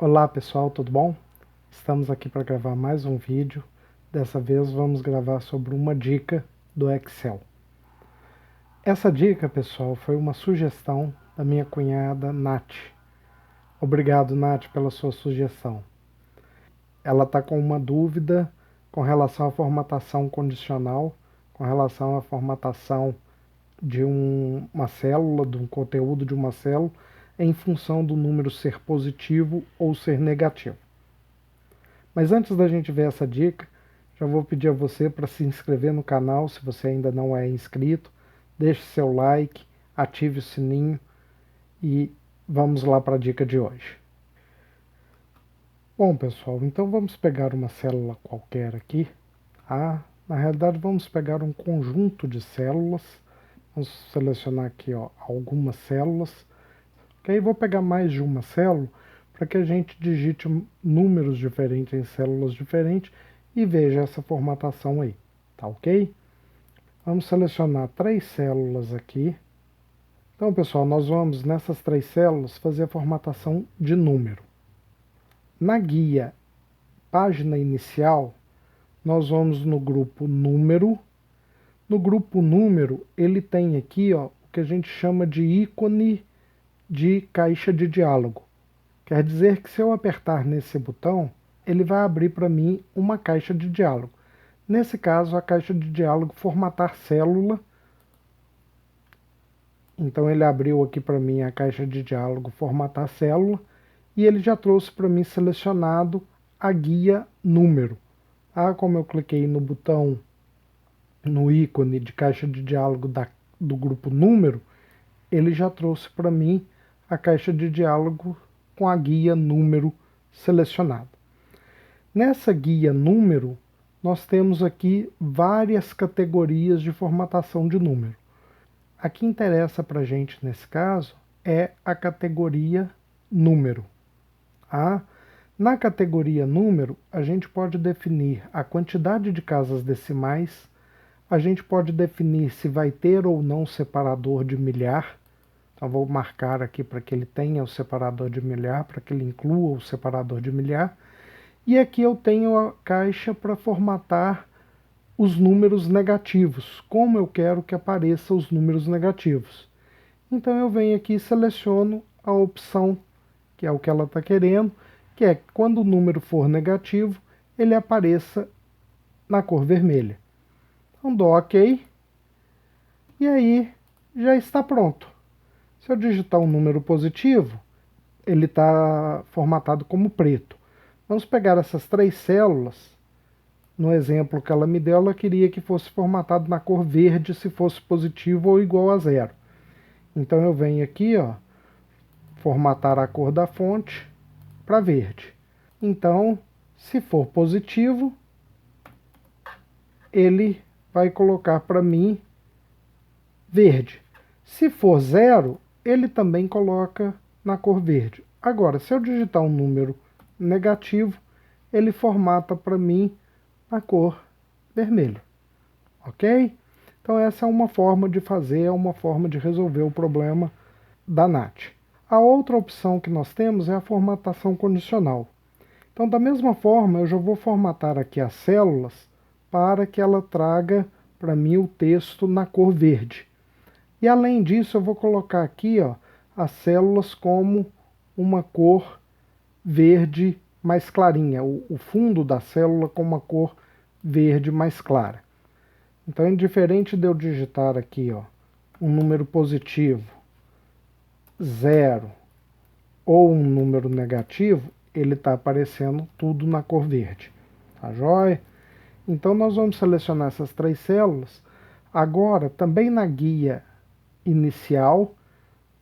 Olá pessoal, tudo bom? Estamos aqui para gravar mais um vídeo. Dessa vez vamos gravar sobre uma dica do Excel. Essa dica, pessoal, foi uma sugestão da minha cunhada Nath. Obrigado, Nath, pela sua sugestão. Ela está com uma dúvida com relação à formatação condicional, com relação à formatação de uma célula, de um conteúdo de uma célula, em função do número ser positivo ou ser negativo. Mas antes da gente ver essa dica, já vou pedir a você para se inscrever no canal se você ainda não é inscrito, deixe seu like, ative o sininho e vamos lá para a dica de hoje. Bom pessoal, então vamos pegar uma célula qualquer aqui. Na realidade vamos pegar um conjunto de células. Vamos selecionar aqui algumas células. Ok, vou pegar mais de uma célula para que a gente digite números diferentes em células diferentes e veja essa formatação aí, tá ok? Vamos selecionar 3 células aqui. Então, pessoal, nós vamos nessas 3 células fazer a formatação de número. Na guia página inicial, nós vamos no grupo número. No grupo número, ele tem aqui o que a gente chama de ícone de caixa de diálogo. Quer dizer que se eu apertar nesse botão, ele vai abrir para mim uma caixa de diálogo. Nesse caso, a caixa de diálogo formatar célula. Então ele abriu aqui para mim a caixa de diálogo formatar célula e ele já trouxe para mim selecionado a guia número. Como eu cliquei no botão, no ícone de caixa de diálogo do grupo número, ele já trouxe para mim a caixa de diálogo com a guia número selecionada. Nessa guia número, nós temos aqui várias categorias de formatação de número. A que interessa para a gente nesse caso é a categoria número. Na categoria número, a gente pode definir a quantidade de casas decimais, a gente pode definir se vai ter ou não separador de milhar. Então vou marcar aqui para que ele tenha o separador de milhar, para que ele inclua o separador de milhar. E aqui eu tenho a caixa para formatar os números negativos, como eu quero que apareçam os números negativos. Então eu venho aqui e seleciono a opção, que é o que ela está querendo, que é que quando o número for negativo, ele apareça na cor vermelha. Então dou OK, e aí já está pronto. Se eu digitar um número positivo, ele está formatado como preto. Vamos pegar essas 3 células. No exemplo que ela me deu, ela queria que fosse formatado na cor verde se fosse positivo ou igual a 0. Então eu venho aqui, formatar a cor da fonte para verde. Então, se for positivo, ele vai colocar para mim verde. Se for 0, ele também coloca na cor verde. Agora, se eu digitar um número negativo, ele formata para mim na cor vermelho. Ok? Então essa é uma forma de fazer, é uma forma de resolver o problema da Nath. A outra opção que nós temos é a formatação condicional. Então da mesma forma eu já vou formatar aqui as células para que ela traga para mim o texto na cor verde. E além disso eu vou colocar aqui as células como uma cor verde mais clarinha, o fundo da célula com uma cor verde mais clara. Então, indiferente de eu digitar aqui um número positivo, 0, ou um número negativo, ele está aparecendo tudo na cor verde. Tá joia? Então, nós vamos selecionar essas 3 células. Agora, também na guia inicial,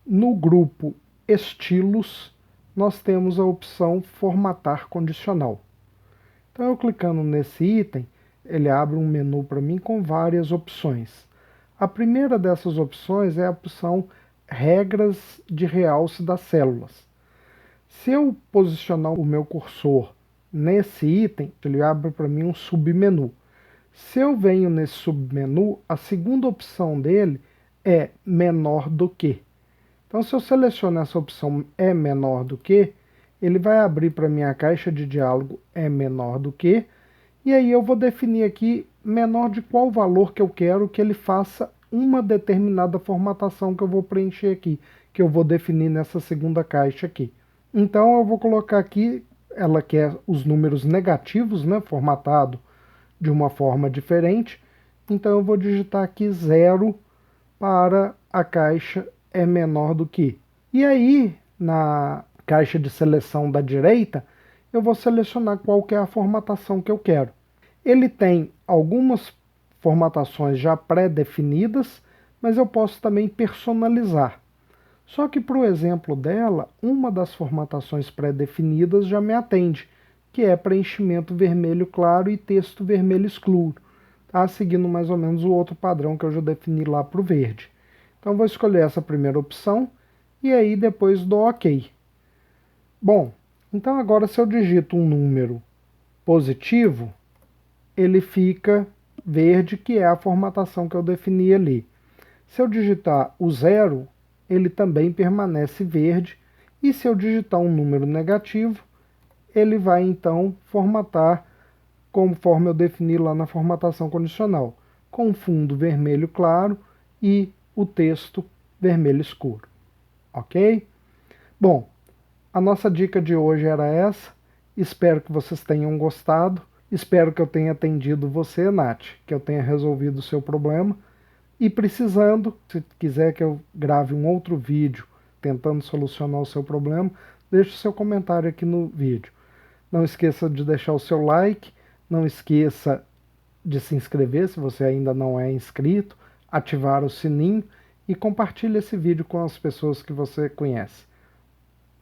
no grupo estilos, nós temos a opção formatar condicional. Então eu clicando nesse item, ele abre um menu para mim com várias opções. A primeira dessas opções é a opção regras de realce das células. Se eu posicionar o meu cursor nesse item, ele abre para mim um submenu. Se eu venho nesse submenu, a segunda opção dele é menor do que. Então, se eu seleciono essa opção é menor do que, ele vai abrir para mim a caixa de diálogo é menor do que, e aí eu vou definir aqui menor de qual valor que eu quero que ele faça uma determinada formatação que eu vou preencher aqui, que eu vou definir nessa segunda caixa aqui. Então eu vou colocar aqui, ela quer os números negativos, né, formatado de uma forma diferente, então eu vou digitar aqui 0 para a caixa é menor do que. E aí, na caixa de seleção da direita, eu vou selecionar qual que é a formatação que eu quero. Ele tem algumas formatações já pré-definidas, mas eu posso também personalizar. Só que para o exemplo dela, uma das formatações pré-definidas já me atende, que é preenchimento vermelho claro e texto vermelho escuro, tá? Seguindo mais ou menos o outro padrão que eu já defini lá para o verde. Então vou escolher essa primeira opção e aí depois dou OK. Bom, então agora se eu digito um número positivo, ele fica verde, que é a formatação que eu defini ali. Se eu digitar o 0, ele também permanece verde, e se eu digitar um número negativo, ele vai então formatar conforme eu defini lá na formatação condicional, com fundo vermelho claro e o texto vermelho escuro. Ok? Bom, a nossa dica de hoje era essa. Espero que vocês tenham gostado. Espero que eu tenha atendido você, Nath, que eu tenha resolvido o seu problema. E precisando, se quiser que eu grave um outro vídeo tentando solucionar o seu problema, deixe o seu comentário aqui no vídeo. Não esqueça de deixar o seu like, não esqueça de se inscrever se você ainda não é inscrito, ativar o sininho e compartilhe esse vídeo com as pessoas que você conhece.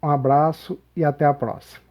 Um abraço e até a próxima.